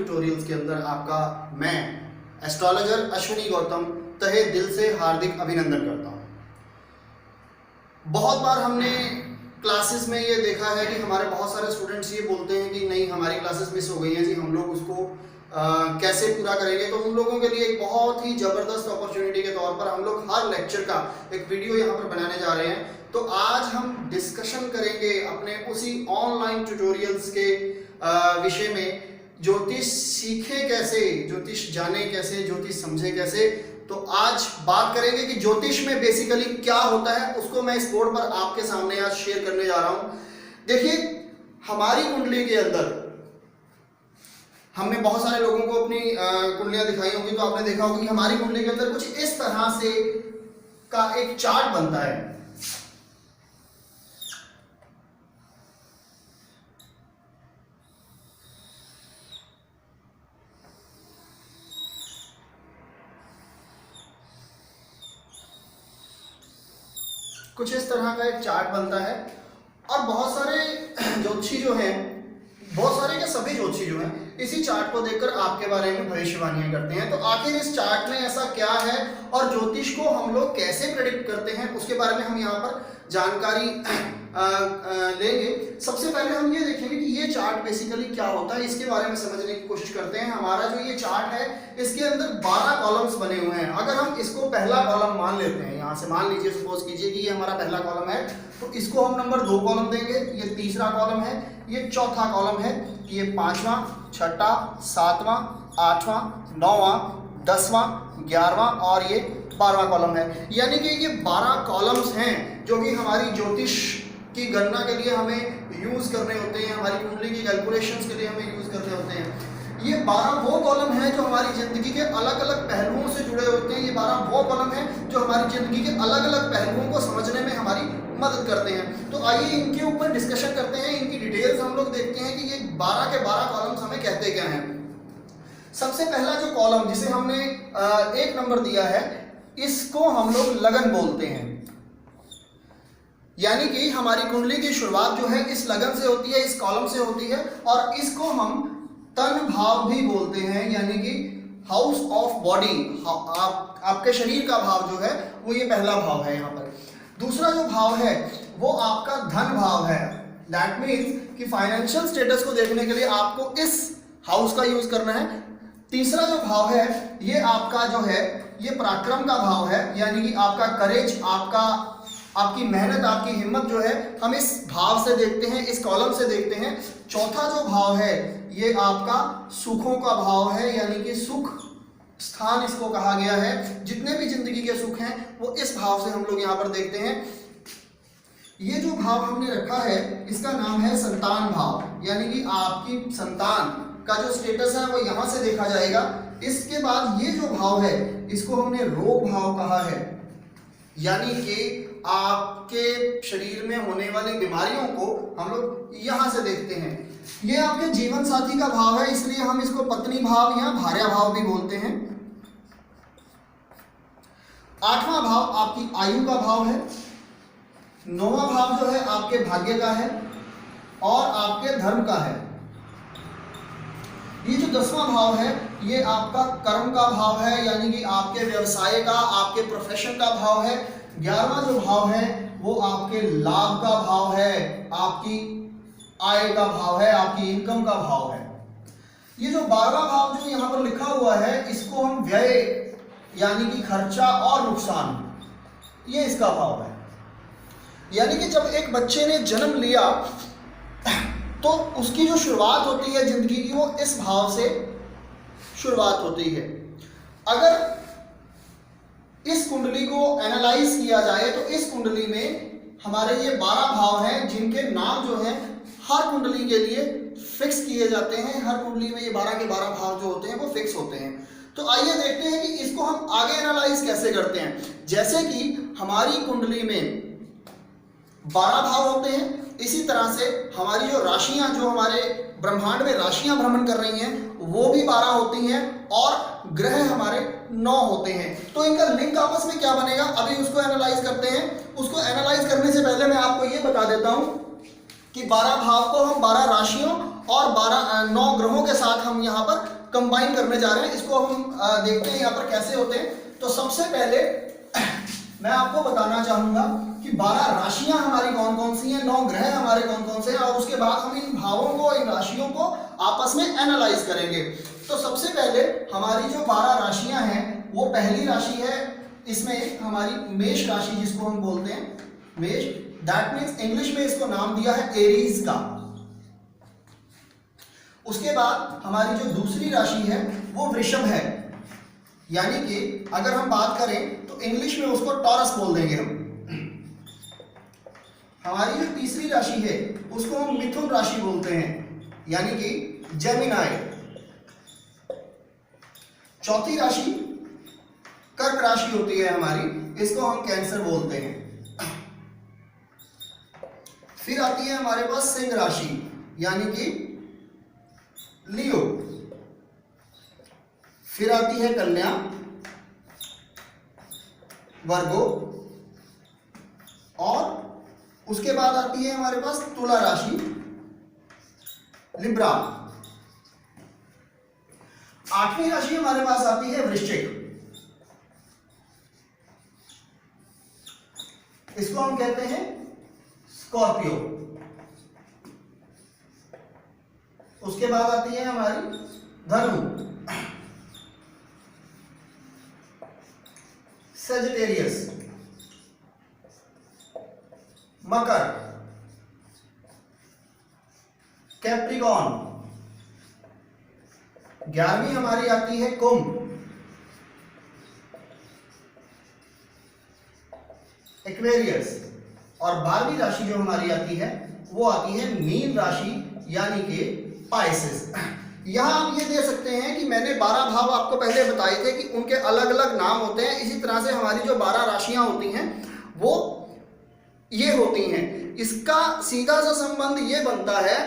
Tutorials के अंदर आपका मैं एस्ट्रोलॉजर अश्विनी गौतम तहे दिल से हार्दिक अभिनंदन करता हूं। बहुत बार हमने क्लासेस में ये देखा है कि हमारे बहुत सारे स्टूडेंट्स ये बोलते हैं कि नहीं हमारी क्लासेस मिस हो गई हैं जी, हम लोग उसको कैसे पूरा करेंगे। तो उन लोगों के लिए एक बहुत ही ज़बरदस्त अपॉर्चुनिटी के तौर पर हम लोग हर लेक्चर का एक वीडियो यहाँ पर बनाने जा रहे हैं। तो आज हम डिस्कशन करेंगे अपने उसी ऑनलाइन ट्यूटोरियल्स के विषय में, ज्योतिष सीखे कैसे, ज्योतिष जाने कैसे, ज्योतिष समझे कैसे। तो आज बात करेंगे कि ज्योतिष में बेसिकली क्या होता है, उसको मैं इस बोर्ड पर आपके सामने आज शेयर करने जा रहा हूं। देखिए, हमारी कुंडली के अंदर हमने बहुत सारे लोगों को अपनी कुंडलियां दिखाई होगी, तो आपने देखा होगा कि हमारी कुंडली के अंदर कुछ इस तरह से का एक चार्ट बनता है। कुछ इस तरह का एक चार्ट बनता है और बहुत सारे ज्योतिषी जो हैं, बहुत सारे के सभी ज्योतिषी जो हैं, इसी चार्ट को देखकर आपके बारे में भविष्यवाणियां करते हैं। तो आखिर इस चार्ट में ऐसा क्या है और ज्योतिष को हम लोग कैसे प्रेडिक्ट करते हैं, उसके बारे में हम यहाँ पर जानकारी लेंगे। सबसे पहले हम ये देखेंगे कि ये चार्ट बेसिकली क्या होता है, इसके बारे में समझने की कोशिश करते हैं। हमारा जो ये चार्ट है, इसके अंदर 12 कॉलम्स बने हुए हैं। अगर हम इसको पहला कॉलम मान लेते हैं, यहाँ से मान लीजिए, सपोज कीजिए कि ये हमारा पहला कॉलम है, तो इसको हम नंबर 2 कॉलम देंगे। ये तीसरा कॉलम है, ये चौथा कॉलम है, ये 5वां, 6वां, 7वां, 8वां, 9वां, 10वां, 11वां और ये 12वां कॉलम है। यानी कि ये 12 कॉलम्स हैं जो कि हमारी ज्योतिष की गणना के लिए हमें यूज करने होते हैं, हमारी कुंडली की कैलकुलेशंस के लिए हमें यूज करने होते हैं। ये 12 वो कॉलम हैं जो हमारी जिंदगी के अलग अलग पहलुओं से जुड़े होते हैं। ये 12 वो कॉलम हैं जो हमारी जिंदगी के अलग अलग पहलुओं को समझने में हमारी मदद करते हैं। तो आइए इनके ऊपर डिस्कशन करते हैं, इनकी डिटेल्स हम लोग देखते हैं कि ये 12 के 12 कॉलम्स हमें कहते क्या हैं। सबसे पहला जो कॉलम जिसे हमने 1 नंबर दिया है, इसको हम लोग लगन बोलते हैं। यानी कि हमारी कुंडली की शुरुआत जो है इस लगन से होती है, इस कॉलम से होती है, और इसको हम तन भाव भी बोलते हैं, यानी कि हाउस ऑफ बॉडी। आपके शरीर का भाव जो है वो ये पहला भाव है। यहाँ पर दूसरा जो भाव है वो आपका धन भाव है। दैट मीन्स कि फाइनेंशियल स्टेटस को देखने के लिए आपको इस हाउस का यूज करना है। तीसरा जो भाव है ये आपका जो है ये पराक्रम का भाव है, यानी कि आपका करेज, आपकी मेहनत, आपकी हिम्मत जो है हम इस भाव से देखते हैं, इस कॉलम से देखते हैं। चौथा जो भाव है ये आपका सुखों का भाव है, यानी कि सुख स्थान इसको कहा गया है। जितने भी जिंदगी के सुख हैं वो इस भाव से हम लोग यहाँ पर देखते हैं। ये जो भाव हमने रखा है इसका नाम है संतान भाव, यानी कि आपकी संतान का जो स्टेटस है वो यहाँ से देखा जाएगा। इसके बाद ये जो भाव है इसको हमने रोग भाव कहा है, यानी कि आपके शरीर में होने वाली बीमारियों को हम लोग यहाँ से देखते हैं। ये आपके जीवन साथी का भाव है, इसलिए हम इसको पत्नी भाव या भार्या भाव भी बोलते हैं। 8वां भाव आपकी आयु का भाव है। 9वां भाव जो है आपके भाग्य का है और आपके धर्म का है। ये जो 10वां भाव है ये आपका कर्म का भाव है, यानी कि आपके व्यवसाय का, आपके प्रोफेशन का भाव है। 11वां जो भाव है वो आपके लाभ का भाव है, आपकी आय का भाव है, आपकी इनकम का भाव है। ये जो 12वां भाव जो यहाँ पर लिखा हुआ है इसको हम व्यय, यानी कि खर्चा और नुकसान, ये इसका भाव है। यानी कि जब एक बच्चे ने जन्म लिया तो उसकी जो शुरुआत होती है जिंदगी की वो इस भाव से शुरुआत होती है। अगर इस कुंडली को एनालाइज किया जाए तो इस कुंडली में हमारे ये 12 भाव हैं जिनके नाम जो हैं हर कुंडली के लिए फिक्स किए जाते हैं। हर कुंडली में ये 12 के 12 भाव जो होते हैं वो फिक्स होते हैं। तो आइए देखते हैं कि इसको हम आगे एनालाइज कैसे करते हैं। जैसे कि हमारी कुंडली में 12 भाव होते हैं, इसी तरह से हमारी जो राशियां, जो हमारे ब्रह्मांड में राशियां भ्रमण कर रही हैं वो भी 12 होती हैं और ग्रह हमारे 9 होते हैं। तो इनका लिंक आपस में क्या बनेगा, अभी उसको एनालाइज करते हैं। उसको एनालाइज करने से पहले मैं आपको ये बता देता हूं कि 12 भाव को हम 12 राशियों और 9 ग्रहों के साथ हम यहाँ पर कंबाइन करने जा रहे हैं। इसको हम देखते हैं यहाँ पर कैसे होते हैं। तो सबसे पहले मैं आपको बताना चाहूंगा कि 12 राशियां हमारी कौन कौन सी हैं, 9 ग्रह हमारे कौन कौन से हैं, और उसके बाद हम इन भावों को, इन राशियों को आपस में एनालाइज करेंगे। तो सबसे पहले हमारी जो 12 राशियां हैं, वो पहली राशि है इसमें हमारी मेष राशि, जिसको हम बोलते हैं मेष। दैट मीन्स इंग्लिश में इसको नाम दिया है एरीज का। उसके बाद हमारी जो दूसरी राशि है वो वृषभ है, यानी कि अगर हम बात करें तो इंग्लिश में उसको टॉरस बोल देंगे हम। हमारी जो तीसरी राशि है उसको हम मिथुन राशि बोलते हैं, यानी कि जेमिनाई। चौथी राशि कर्क राशि होती है हमारी, इसको हम कैंसर बोलते हैं। फिर आती है हमारे पास सिंह राशि, यानी कि लियो। फिर आती है कन्या, वर्गो, और उसके बाद आती है हमारे पास तुला राशि, लिब्रा। आठवीं राशि हमारे पास आती है वृश्चिक, इसको हम कहते हैं स्कॉर्पियो। उसके बाद आती है हमारी धनु, सेजिटेरियस, मकर, कैप्रिकॉन। 11वीं हमारी आती है कुंभ, एक्वेरियस, और 12वीं राशि जो हमारी आती है वो आती है मीन राशि, यानी कि पाइसेस। यहां आप ये दे सकते हैं कि मैंने 12 भाव आपको पहले बताए थे कि उनके अलग अलग नाम होते हैं। इसी तरह से हमारी जो 12 राशियां होती हैं वो ये होती हैं। इसका सीधा सा संबंध ये बनता है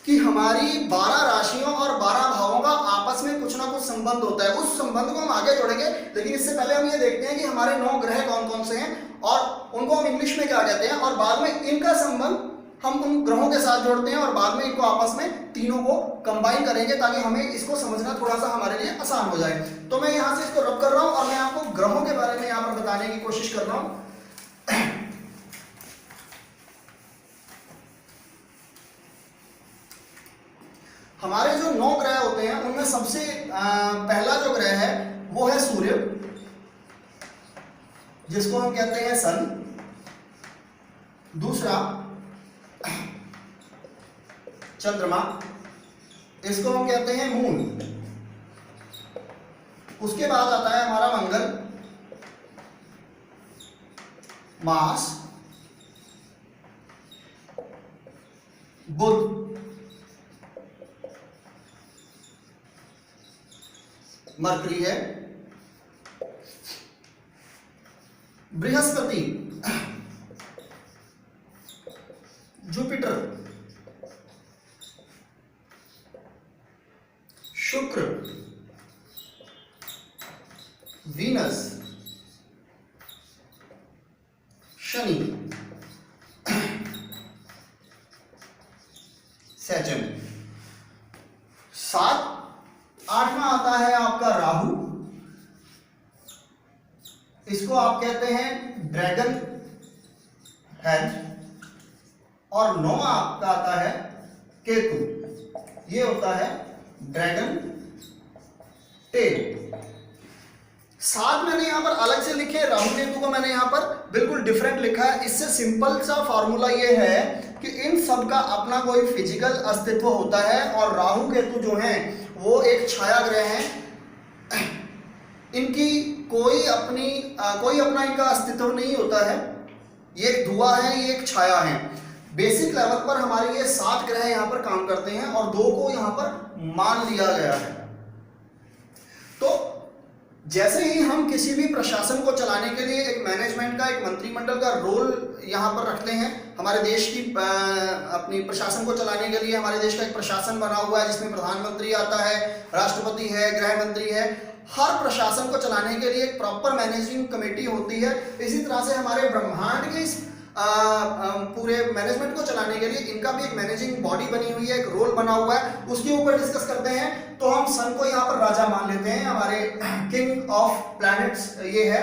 कि हमारी 12 राशियों और 12 भावों का आपस में कुछ ना कुछ संबंध होता है। उस संबंध को हम आगे जोड़ेंगे, लेकिन इससे पहले हम ये देखते हैं कि हमारे 9 ग्रह कौन कौन से हैं और उनको हम इंग्लिश में क्या कहते हैं, और बाद में इनका संबंध हम उन ग्रहों के साथ जोड़ते हैं और बाद में इनको आपस में तीनों को कंबाइन करेंगे, ताकि हमें इसको समझना थोड़ा सा हमारे लिए आसान हो जाए। तो मैं यहां से इसको रब कर रहा हूं और मैं आपको ग्रहों के बारे में यहां पर बताने की कोशिश कर रहा हूं। हमारे जो 9 ग्रह होते हैं उनमें सबसे पहला जो ग्रह है वो है सूर्य, जिसको हम कहते हैं सन। दूसरा चंद्रमा, इसको हम कहते हैं मून। उसके बाद आता है हमारा मंगल, मार्स, बुध, मरकरी है, बृहस्पति, जुपिटर, शुक्र, वीनस, शनि, सैटर्न। 8वां आता है आपका राहु, इसको आप कहते हैं ड्रैगन हेड, और 9वां आपका आता है केतु, ये होता है ड्रैगन टेल। 7 मैंने यहां पर अलग से लिखे, राहु केतु को मैंने यहां पर बिल्कुल डिफरेंट लिखा है। इससे सिंपल सा फॉर्मूला ये है कि इन सब का अपना कोई फिजिकल अस्तित्व होता है, और राहु केतु जो हैं वो एक छाया ग्रह हैं। इनकी कोई अपना इनका अस्तित्व नहीं होता है। ये एक धुआं है, ये एक छाया है। बेसिक लेवल पर हमारे ये 7 ग्रह यहाँ पर काम करते हैं और 2 को यहाँ पर मान लिया गया है। तो जैसे ही हम किसी भी प्रशासन को चलाने के लिए एक मैनेजमेंट का, एक मंत्रिमंडल का रोल यहाँ पर रखते हैं, हमारे देश की अपनी प्रशासन को चलाने के लिए हमारे देश का एक प्रशासन बना हुआ है, जिसमें प्रधानमंत्री आता है, राष्ट्रपति है, गृह मंत्री है। हर प्रशासन को चलाने के लिए एक प्रॉपर मैनेजिंग कमेटी होती है। इसी तरह से हमारे ब्रह्मांड के इस पूरे मैनेजमेंट को चलाने के लिए इनका भी एक मैनेजिंग बॉडी बनी हुई है, एक रोल बना हुआ है, उसके ऊपर डिस्कस करते हैं। तो हम सन को यहाँ पर राजा मान लेते हैं, हमारे किंग ऑफ प्लैनेट्स ये है।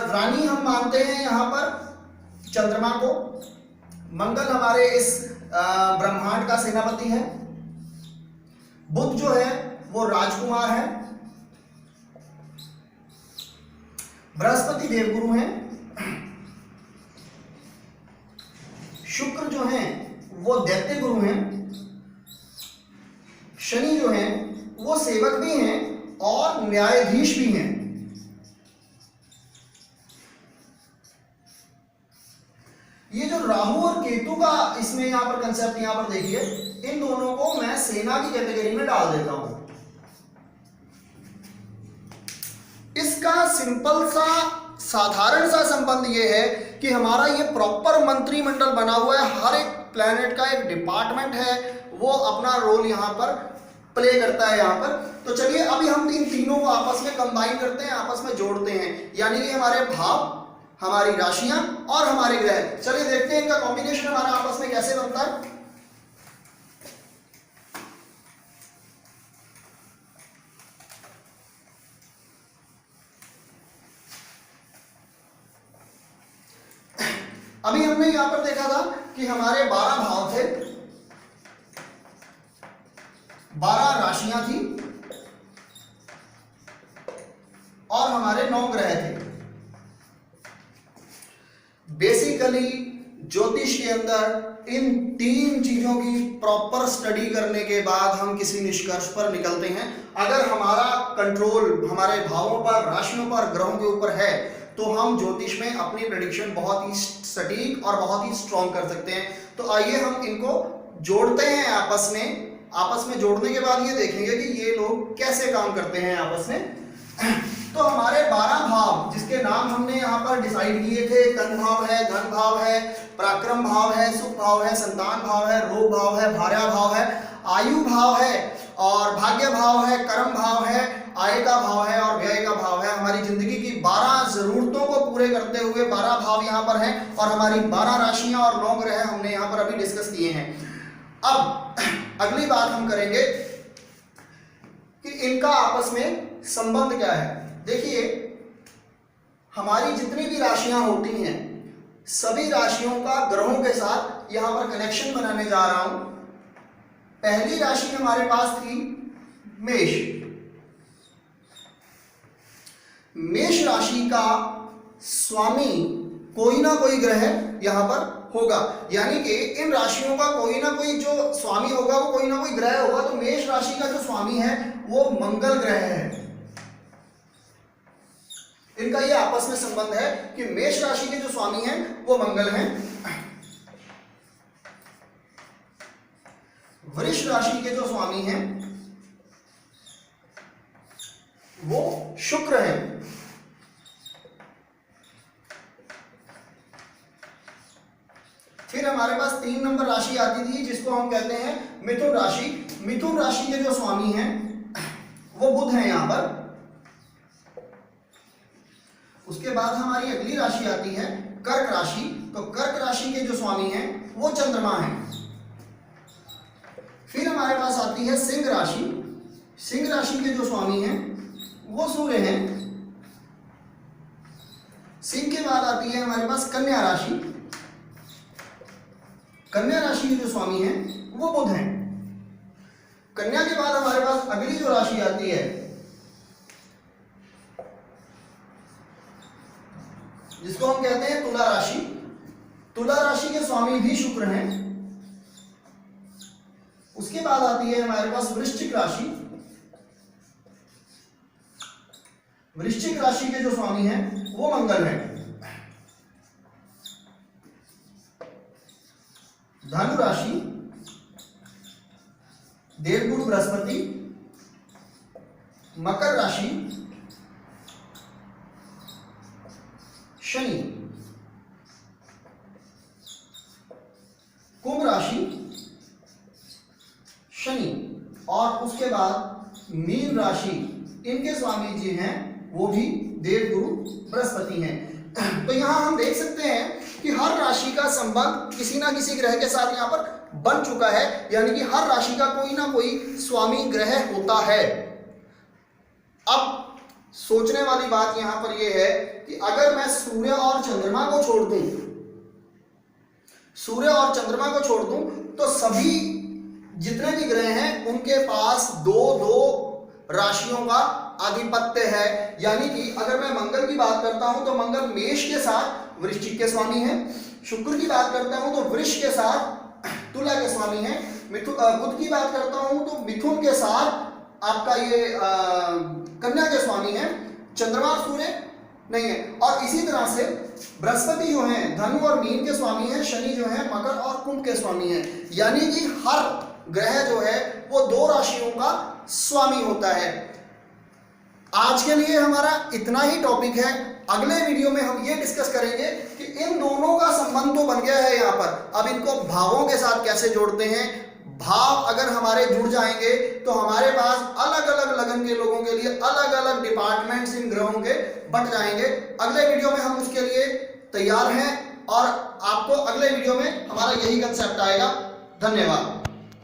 रानी हम मानते हैं यहाँ पर चंद्रमा को। मंगल हमारे इस ब्रह्मांड का सेनापति है। बुध जो है वो राजकुमार है। बृहस्पति देवगुरु हैं। शुक्र जो हैं वो दैत्य गुरु हैं। शनि जो हैं वो सेवक भी हैं और न्यायाधीश भी हैं। ये जो राहु और केतु का इसमें यहां पर कंसेप्ट यहां पर देखिए, इन दोनों को मैं सेना की कैटेगरी में डाल देता हूं। इसका सिंपल सा साधारण सा संबंध ये है कि हमारा ये प्रॉपर मंत्रिमंडल बना हुआ है, हर एक प्लैनेट का एक डिपार्टमेंट है, वो अपना रोल यहां पर प्ले करता है यहां पर। तो चलिए अभी हम इन तीनों को आपस में कंबाइन करते हैं, आपस में जोड़ते हैं, यानी कि हमारे भाव, हमारी राशियां और हमारे ग्रह। चलिए देखते हैं इनका कॉम्बिनेशन हमारा आपस में कैसे बनता है। अभी हमने यहां पर देखा था कि हमारे 12 भाव थे, 12 राशियां थी और हमारे 9 ग्रह थे। बेसिकली ज्योतिष के अंदर इन 3 चीजों की प्रॉपर स्टडी करने के बाद हम किसी निष्कर्ष पर निकलते हैं। अगर हमारा कंट्रोल हमारे भावों पर, राशियों पर, ग्रहों के ऊपर है तो हम ज्योतिष में अपनी प्रेडिक्शन बहुत ही सटीक और बहुत ही स्ट्रॉन्ग कर सकते हैं। तो आइए हम इनको जोड़ते हैं आपस में जोड़ने के बाद ये देखेंगे कि ये लोग कैसे काम करते हैं आपस में। तो हमारे 12 भाव जिसके नाम हमने यहाँ पर डिसाइड किए थे, तन भाव है, धन भाव है, पराक्रम भाव है, सुख भाव है, संतान भाव है, रोग भाव है, भार्या भाव है, आयु भाव है और भाग्य भाव है, कर्म भाव है, आय का भाव है और व्यय का भाव है। हमारी जिंदगी की 12 जरूरतों को पूरे करते हुए 12 भाव यहाँ पर हैं और हमारी 12 राशियां और 9 ग्रह हमने यहाँ पर अभी डिस्कस किए हैं। अब अगली बात हम करेंगे कि इनका आपस में संबंध क्या है। देखिए हमारी जितनी भी राशियां होती हैं, सभी राशियों का ग्रहों के साथ यहां पर कनेक्शन बनाने जा रहा हूं। पहली राशि हमारे पास थी मेष। मेष राशि का स्वामी कोई ना कोई ग्रह यहां पर होगा, यानी कि इन राशियों का कोई ना कोई जो स्वामी होगा वो कोई ना कोई ग्रह होगा। तो मेष राशि का जो स्वामी है वो मंगल ग्रह है। इनका ये आपस में संबंध है कि मेष राशि के जो स्वामी हैं वो मंगल हैं। वृष राशि के जो स्वामी हैं वो शुक्र हैं। फिर हमारे पास 3 नंबर राशि आती थी जिसको हम कहते हैं मिथुन राशि। मिथुन राशि के जो स्वामी हैं वो बुध हैं यहां पर। उसके बाद हमारी अगली राशि आती है कर्क राशि। तो कर्क राशि के जो स्वामी हैं वो चंद्रमा हैं। फिर हमारे पास आती है सिंह राशि। सिंह राशि के जो स्वामी हैं वो सूर्य हैं। सिंह के बाद आती है हमारे पास कन्या राशि। कन्या राशि के जो स्वामी हैं वो बुध हैं। कन्या के बाद हमारे पास अगली जो राशि आती है जिसको हम कहते हैं तुला राशि। तुला राशि के स्वामी भी शुक्र हैं। उसके बाद आती है हमारे पास वृश्चिक राशि। वृश्चिक राशि के जो स्वामी हैं वो मंगल हैं। धनु राशि देवगुरु बृहस्पति। मकर राशि शनि। कुंभ राशि शनि। और उसके बाद मीन राशि, इनके स्वामी जी हैं वो भी देवगुरु बृहस्पति हैं। तो यहां हम देख सकते हैं कि हर राशि का संबंध किसी ना किसी ग्रह के साथ यहाँ पर बन चुका है, यानी कि हर राशि का कोई ना कोई स्वामी ग्रह होता है। अब सोचने वाली बात यहां पर यह है कि अगर मैं सूर्य और चंद्रमा को छोड़ दूं, सूर्य और चंद्रमा को छोड़ दूं, तो सभी जितने भी ग्रह हैं उनके पास दो दो राशियों का आधिपत्य है। यानी कि अगर मैं मंगल की बात करता हूं तो मंगल मेष के साथ वृश्चिक के स्वामी है, शुक्र की बात करता हूं तो वृष के साथ तुला के स्वामी है, बुध की बात करता हूं तो मिथुन के साथ आपका ये कन्या के स्वामी है, चंद्रमा सूर्य नहीं है। और इसी तरह से बृहस्पति जो है धनु और मीन के स्वामी है, शनि जो है मकर और कुंभ के स्वामी है। यानी कि हर ग्रह जो है वो दो राशियों का स्वामी होता है। आज के लिए हमारा इतना ही टॉपिक है। अगले वीडियो में हम ये डिस्कस करेंगे कि इन दोनों का संबंध तो बन गया है यहाँ पर, अब इनको भावों के साथ कैसे जोड़ते हैं। भाव अगर हमारे जुड़ जाएंगे तो हमारे पास अलग अलग लगन के लोगों के लिए अलग अलग डिपार्टमेंट्स इन ग्रहों के बट जाएंगे। अगले वीडियो में हम उसके लिए तैयार हैं और आपको अगले वीडियो में हमारा यही कंसेप्ट आएगा। धन्यवाद।